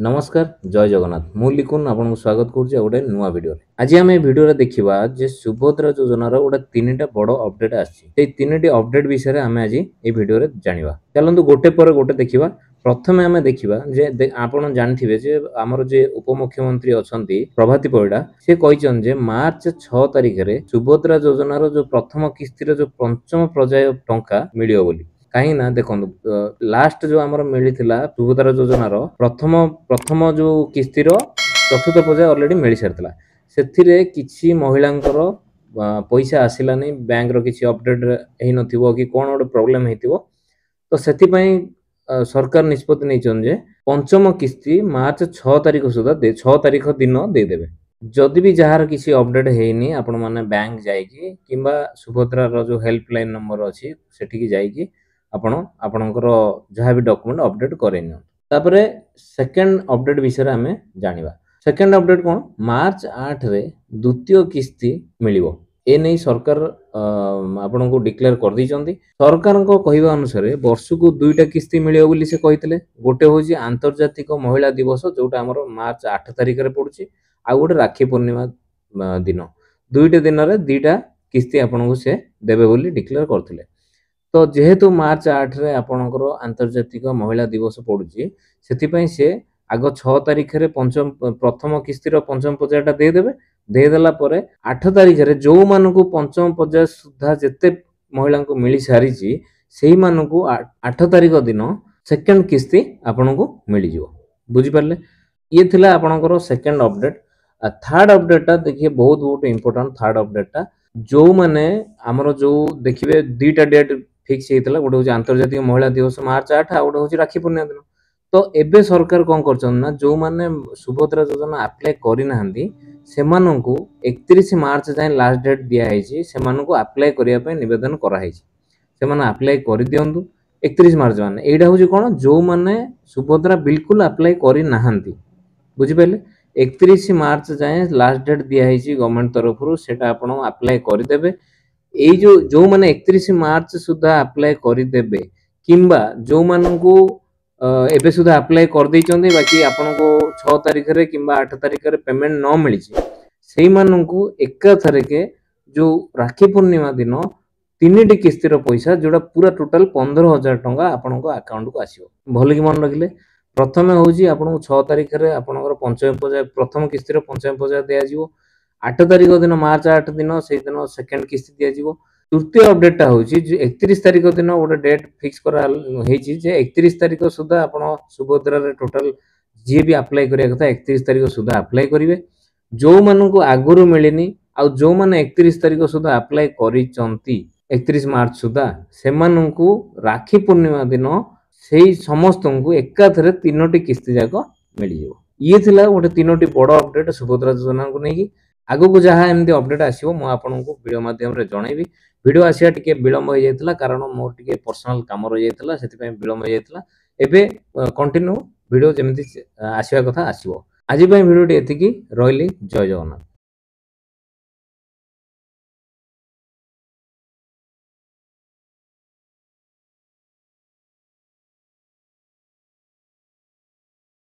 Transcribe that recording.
नमस्कार जय जगन्नाथ मु लिखुन आपको स्वागत करुच्ची गोटे नुआ वीडियो आज आम भिडियो देखा जे सुभद्रा योजनार गोटे तीन टा बड़ अपडेट आसी तीन टी अपडेट विषय आम आज ये वीडियो जाना चलते गोटे पर गोटे देखा प्रथम आम देखा जे आपड़ जानते जे आमर जे उपमुख्यमंत्री अच्छा प्रभाती परिड़ा से कहते मार्च 6 तारिख में सुभद्रा योजनार जो प्रथम किस्तिर जो पंचम पर्याय टंका मिल कहीं ना देखो लास्ट जो आमर मिलता सुभद्रा योजनार प्रथम प्रथम जो किस्तिर चतुर्थ पर्याय ऑलरेडी मिल सारी से किसी महिलांकर पैसा आसलानी बैंक किसी अपडेट हो कि कौन गोटे प्रोब्लेम हो तो से सरकार निष्पत्ति नहीं पंचम किस्ती मार्च 6 तारिख सुधा 6 तारिख दिन देदेवे जदि भी जार किसी अपडेट हैनी आपण माने बैंक जाइकी किंबा सुभद्रा जो हेल्पलाइन नंबर अच्छी सेठी जाइकी आपण आपणकर जहाँ भी डॉक्यूमेंट अपडेट करेनि तापरे सेकंड अपडेट विषय आम जानिबा सेकंड अपडेट कौन मार्च 8 रे द्वितीय किस्ती मिलिबो ए नहीं सरकार आपण को डिक्लेयर कर दी सरकार को कहवा अनुसार वर्ष को दुईटा किस्ती मिलिबो बोली से कहितले गोटे होची आंतरजातिक महिला दिवस जोटा हमर मार्च 8 तारिख रे पड़ुची आ गोटे राखी पूर्णिमा दिन दुईटा दिन रे दुईटा किस्ती आपण को से देबे बोली डिक्लेयर करथिले तो जेहेतु मार्च 8 रे आपणकर आंतरजातिक महिला दिवस पड़ुची सेतिपई से आग 6 तारिख रे पंचम प्रथम किस्तीर पंचम पर्यायटा देदेला परे 8 तारिख रे जो मानकु पंचम पर्याय सुधा जेते महिला को मिली सारी से मानकु 8 तारिख दिन सेकंड किस्ती आपणको मिली जिवो बुझी पारले ये थिला आपणकर सेकंड अपडेट थर्ड अपडेटा देखिए बहुत बहुत इंपोर्टेंट थर्ड अपडेटा जो माने हमरो जो देखिबे दुईटा डेट फिक्स होता गोटे हूँ आंतरजातिक महिला दिवस मार्च 8 आ गोटे हूँ राखी पूर्णिमा दिन तो एबे सरकार कौन कर जो माने सुभद्रा योजना अप्लाई करना से 31 मार्च जाए लास्ट डेट दिखाई से अप्लाई करने नवेदन कराई से अप्लाई कर दिंतु 31 मार्च माने यहाँ हूँ कौन जो माने सुभद्रा बिल्कुल अप्लाई करना बुझिपारे 31 मार्च जाए लास्ट डेट दिखाई गवर्नमेंट तरफ से अप्लाई करदे एई जो माने 31 मार्च सुधा अप्लाई करदेबे किंबा जो मानकु एबे सुधा अप्लाई कर दैचंदी बाकी आपनको 6 तारिख रे किंबा 8 तारिख रे पेमेंट न मिली सेई मानकु एका थरके जो राखी पूर्णिमा दिन तीन किस्तीर पैसा जोड़ा पूरा टोटल 15,000 टंका आपनको अकाउंट को आसीबो भल कि मन रखिले प्रथम होउची आपनको 6 तारिख रे आपनकर पंचम पर्याय प्रथम किस्तीर पंचम पर्याय दिया जिवो 8 तारिख दिन मार्च 8 दिन से दिन सेकंड किस्ती दिया जिवो तृतीय अपडेटा होची जे 31 तारिख दिन गोटे डेट फिक्स करा हेची जे 31 तारिख सुधा आपण सुभद्रा रे टोटल जे भी अप्लाई करिया कथा 31 तारिख सुधा अप्लाई करिवे जो मानकु आगुरु मिलेनी आ जो माने 31 तारिख सुधा अप्लाई करिचंती 31 मार्च सुधा से मानकु राखी पूर्णिमा दिन सेही समस्त को एकाथरे तीनोटी किस्ती जाक मिल जिवो ये थिला गोटे तीनोटी बड़ अपडेट सुभद्रा योजना को नहीं आगो को जहाँ एमती अपडेट आसो मुझे आपको वीडियो माध्यम जनइबी वीडियो आसिया टिके विलंब हो जाता कारण मोर टिके पर्सनल काम रही जाता से विलंब हो जाता एबे कंटिन्यू वीडियो जमी आसवा कथा आसो आज वीडियो एतिकी रही जय जगन्नाथ।